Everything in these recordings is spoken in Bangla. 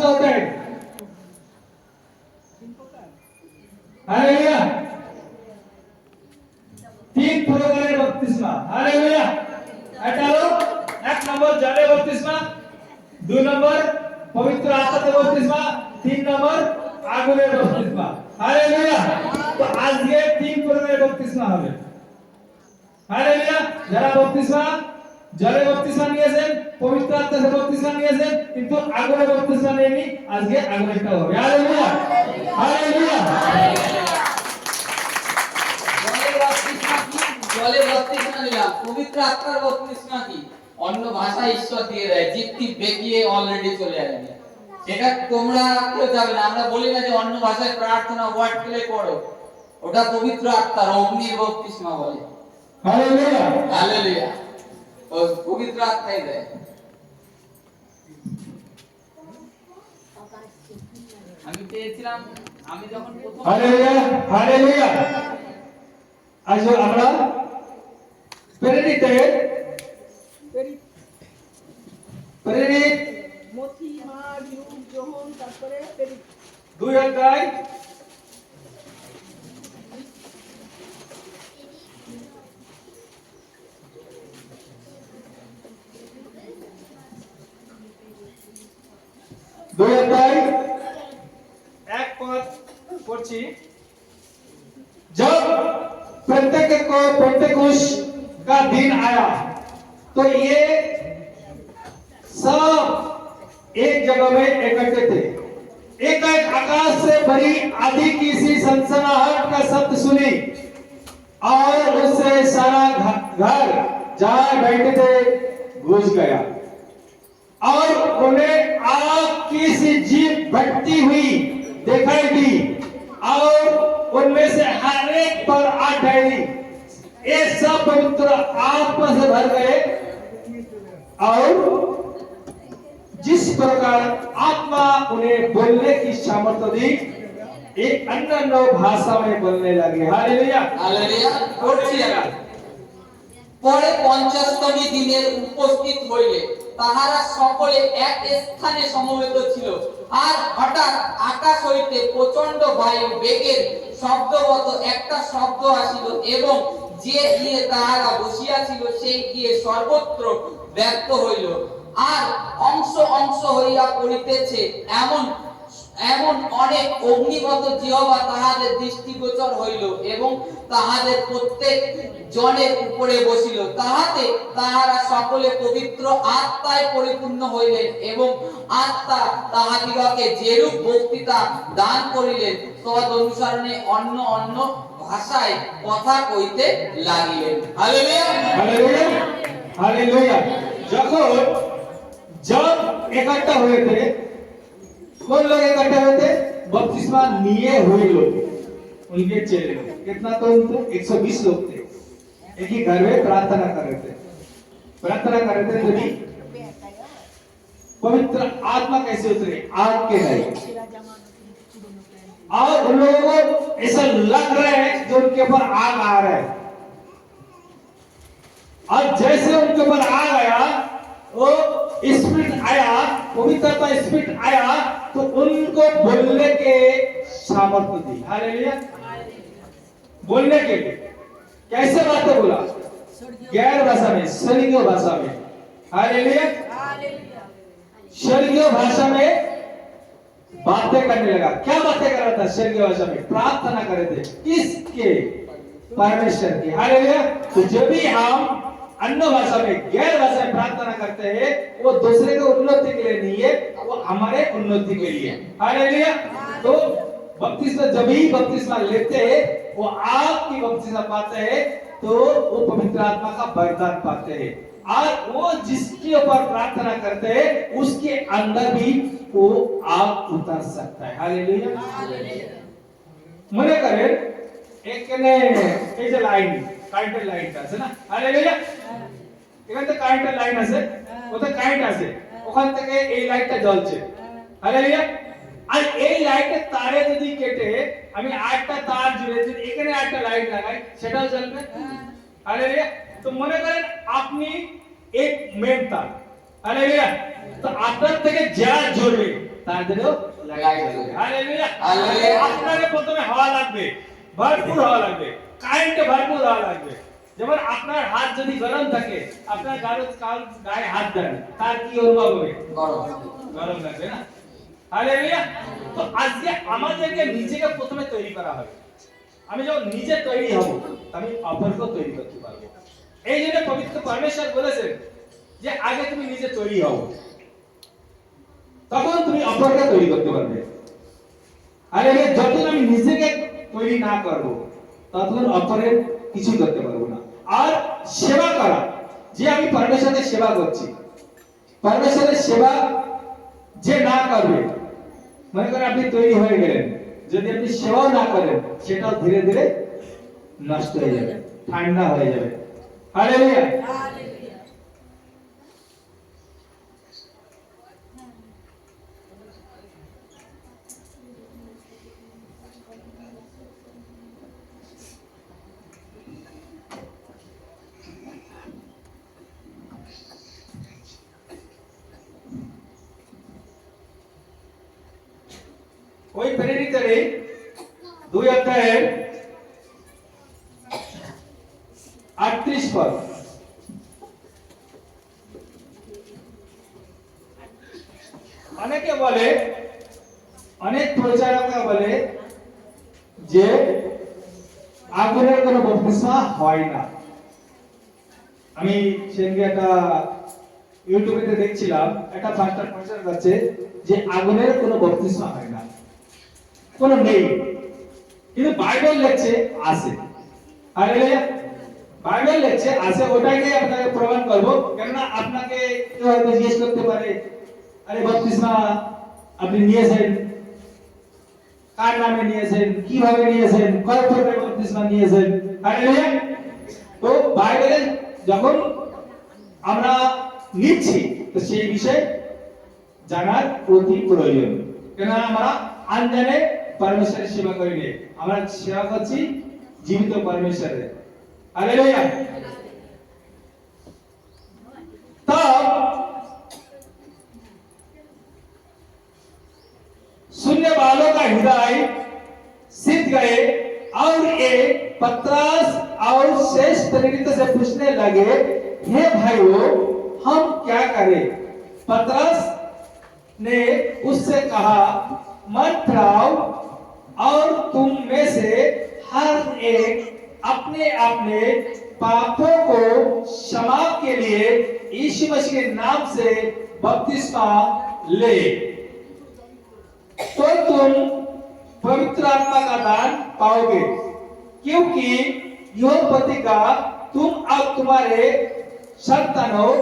सा होता है? हालेलुया। 3 प्रकारेर बपतिस्मा। हालेलुया। এটা হলো 1 নম্বর জলে বপতিস্মা, 2 নম্বর পবিত্র আত্মাতে বপতিস্মা, 3 নম্বর আগুনের বপতিস্মা। হালেলুয়া। তো আজকে 3 প্রকারের বপতিস্মা হবে। হালেলুয়া। যারা বপতিস্মা জলে বপতিস্মা নিয়েছেন, পবিত্র আত্মাতে বপতিস্মা নিয়েছেন, কিন্তু আগুনের বপতিস্মা নেননি, আজকে আগুনেরটা হবে। হালেলুয়া। হালেলুয়া। জলে বপতিস্মা নিলাম, পবিত্র আত্মার বপতিস্মা কি? অন্য ভাষা ঈশ্বর দিয়ে দেয়, জিতটি বেকিয়ে অলরেডি চলে আসবে। সেটা তোমরা কেউ যাবে না। আমরা বলি না যে অন্য ভাষায় প্রার্থনা ওয়ার্ড প্লে করো, ওটা পবিত্র আত্মার অগ্নির বপতিস্মা বলে। হালেলুয়া। হালেলুয়া। ও পবিত্র আত্মাই দেয়। আমি পেয়েছিলাম, আমি যখন প্রথম হালেলুয়া। হালেলুয়া। আজ আমরা প্রেরিতে প্রেরিত মথি মার ইউব যোহন তারপরে প্রেরিত 2 অধ্যায় 2 अध्याय 1 पद पढ़ছি। जब पेंटेकोस्त का दिन आया तो ये सब एक जगह में इकट्ठे थे। एक आकाश से बड़ी आंधी की सी सनसनाहट का शब्द सुनी और उससे सारा घर जहां बैठे थे गूंज गया और उन्हें आग की सी जीप भटती हुई दिखाई दी और उनमें से हर एक पर आ ठहरी। ये सब पवित्र आत्मा से भर गए और जिस प्रकार आत्मा उन्हें बोलने की सामर्थ्य दी, एक अन्य भाषा में बोलने लगे। हालेलुया। হালেলুয়া। পড়ছি আমরা। পরে 50তম দিনের উপস্থিত হইলে তাহারা সকলে এক স্থানে সমবেত ছিল। আর হঠাৎ আকাশ হইতে প্রচন্ড বায়ু বেগের শব্দবৎ একটা শব্দ আসিল এবং যে গিয়ে তাহারা বসিয়াছিল সেই গিয়ে সর্বত্র ব্যক্ত হইল। আর অংশ অংশ হইয়া পড়িতেছে এমন এমন অনেক অগ্নিগত জিহ্বা তাহাদের দৃষ্টিগোচর হইল এবং তাহাদের প্রত্যেক জনের উপরে বসিল। তাহাতে তাহারা সকলে পবিত্র আত্মায় পরিপূর্ণ হইলেন এবং আত্মা তাহাদিগকে যেরূপ বক্তৃতা দান করিলেন তদ অনুসারণে অন্য অন্য ভাষায় কথা কইতে লাগিলেন। হালেলুয়া। हालेलुया। हालेलुया। जब इकट्ठा हुए थे, कौन लोग इकट्ठा हुए थे? बपतिस्मा लिए हुए लोग, उनके चेले लोग। कितना तो उनको 120 लोग थे। एक ही घर में प्रार्थना कर रहे थे। प्रार्थना कर रहे थे तभी पवित्र आत्मा कैसे उतरे? आग के गए और उन लोगों को ऐसा लग रहा है जो उनके ऊपर आग आ रहा है। और जैसे उनके ऊपर आग आया, वो स्पिरिट आया, पवित्र का स्पिरिट आया, तो उनको बोलने के सामर्थ्य दी। हालेलुया। बोलने के लिए कैसे बातें बोला? गैर भाषा में, स्वर्गीय भाषा में। हालेलुया। स्वर्गीय भाषा में बातें करने लगा। क्या बातें कर रहा था? स्वर्गीय भाषा में प्रार्थना कर रहे थे। किसके? परमेश्वर की। हालेलुया। तो जब भी हम अन्य भाषा में, गैर भाषा में प्रार्थना करते हैं, वो दूसरे के उन्नति के लिए नहीं है, वो हमारे उन्नति के लिए। हालेलुया। तो बपतिस्मा जब भी बपतिस्मा लेते हैं, वो आग की बपतिस्मा पाते हैं, तो वो पवित्र आत्मा का वरदान पाते हैं। और वो जिसके ऊपर प्रार्थना करते हैं, उसके अंदर भी वो आग उतर सकता है। हालेलुया। मने करें एक ने এই যে লাইন, কারেন্টের লাইনটা আছে না? হালেলুয়া। এখানে তো কারেন্টের লাইন আছে, ওতে কারেন্ট আছে, ওখান থেকে এই লাইটটা জ্বলছে। হালেলুয়া। আর এই লাইটের তারে যদি কেটে আমি আরেকটা তার জুড়ে যদি এখানে একটা লাইট লাগাই, সেটাও জ্বলবে। হালেলুয়া। তো মনে করেন আপনি এক মেন তার হালেলুয়া। তো আপনার থেকে যা জরুরি তার জন্য লাগাই দেবে। হালেলুয়া। হালেলুয়া। আপনাকে প্রথমে হওয়া লাগবে, ভরপুর হওয়া লাগবে, কারেন্টে ভরপুর হওয়া লাগবে। যেমন আপনার হাত যদি গরম থাকে, আপনার গায়ে হাত দেন, তার কি অনুভব হবে? গরম। গরম লাগবে না? হালেলুয়া। তো আজকে আমাদেরকে নিজেকে প্রথমে তৈরি করা হবে। আমি যখন নিজে তৈরি হব, আমি অপরকেও তৈরি করতে পারবো। এই জন্য পবিত্র পরমেশ্বর বলেছেন যে আগে তুমি নিজে তৈরি হও, তখন তুমি অপরকে তৈরি করতে পারবে। হালেলুয়া। যতক্ষণ আমি নিজেকে তৈরি না করব, ততক্ষণ অপরের কিছু করতে পারবো না। আর সেবা করা, যে আমি পরমেশ্বরের সেবা করছি, পরমেশ্বরের সেবা যে না করবে, মনে করেন আপনি তৈরি হয়ে গেলেন, যদি আপনি সেবাও না করেন, সেটাও ধীরে ধীরে নষ্ট হয়ে যাবে, ঠান্ডা হয়ে যাবে। হালেলুয়া। ওই প্রেরিতের 2 অধ্যায়ের 38 পদ। অনেকে বলে, অনেক প্রচারকরা বলে যে আগুনের কোনো বপ্তিস্মা হয় না। আমি সেদিকে একটা ইউটিউবে দেখছিলাম, একটা পাস্টার প্রচার করছে যে আগুনের কোনো বপ্তিস্মা হয় না, কোনো নেই, কিন্তু বাইবেল লেখছে আছে। হালেলুয়া। বাইবেল লেখছে আছে, ওটাকে আপনাকে প্রমাণ করব। কেননা আপনাকে কেউ হয়তো জিজ্ঞেস করতে পারে, আরে বপ্তিস্মা আপনি নিয়েছেন, কার নামে নিয়েছেন, কিভাবে নিয়েছেন, কত প্রকারের বপ্তিস্মা নিয়েছেন? হালেলুয়া। তো বাইবেলে যখন আমরা নিচ্ছি, তো সেই বিষয়ে জানার অতি প্রয়োজন। কেন আমরা আনজানে পরমেশ্বরের সেবা করি না, আমরা সেবা করছি জীবিত পরমেশ্বরের। हालेलुया। तब सुनने वालों का हृदय सिद्ध गए और ये पतरस और शेष प्रेरित से पूछने लगे, हे भाइयों, हम क्या करें? पतरस ने उससे कहा, मन फिराओ और तुम में से हर एक अपने अपने पापों को क्षमा के लिए यीशु मसीह के नाम से बपतिस्मा ले, तो तुम पवित्र आत्मा का दान पाओगे, क्योंकि यह प्रतिज्ञा तुम और तुम्हारे संतानों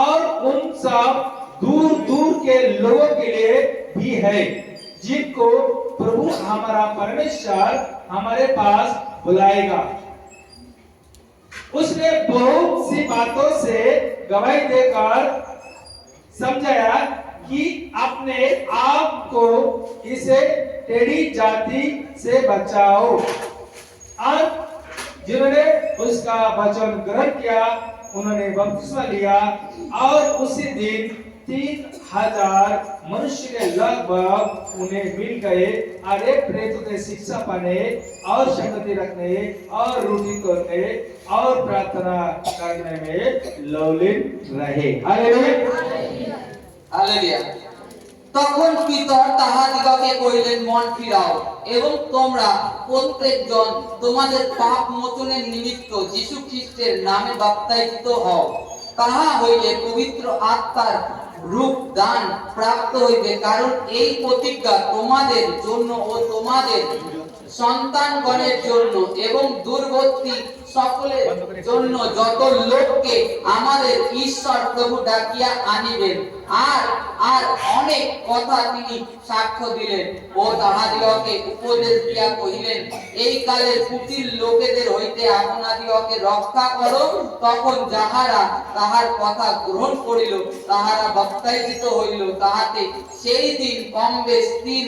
और उन सब दूर दूर के लोगों के लिए भी है, जिनको प्रभु हमारा परमेश्वर हमारे पास बुलाएगा। उसने बहुत सी बातों से गवाही देकर समझाया कि अपने आप को इसे टेढ़ी जाति से बचाओ। और जिन्होंने उसका वचन ग्रहण किया, उन्होंने बपतिस्मा लिया, और उसी दिन 3000 मनुष्य के लगभग उन्हें मिल गए, और एक प्रेरितों के शिक्षा पाने और संगति रखने और रोटी तोड़ने और प्रार्थना करने में लवलीन रहे। हालेलुया। हालेलुया। তখন পিতর তাহাদিগকে কইলেন, মন ফিরাও এবং তোমরা প্রত্যেকজন তোমাদের পাপ মোচনের নিমিত্ত যীশু খ্রিস্টের নামে বাপ্তাইজিত হও, তাহা হইলে পবিত্র আত্মার রূপ দান প্রাপ্ত হইবে। কারণ এই প্রতিজ্ঞা তোমাদের জন্য ও তোমাদের সন্তানগণের জন্য এবং দূরবর্তী সকলের জন্য, যত লোককে আমাদের ঈশ্বর প্রভু ডাকিয়া আনিবেন। আর আর অনেক কথা তিনি সাক্ষ্য দিলেন ও তাহাদিগকে উপদেশ দিয়া কহিলেন, এই কালের কুটিল লোকেদের হইতে আপনাদিগকে রক্ষা করো। তখন যাহারা তাহার কথা গ্রহণ করিল, তাহারা বাপ্তাইজিত হইল, তাহাতে সেই দিন কম বেশ 3000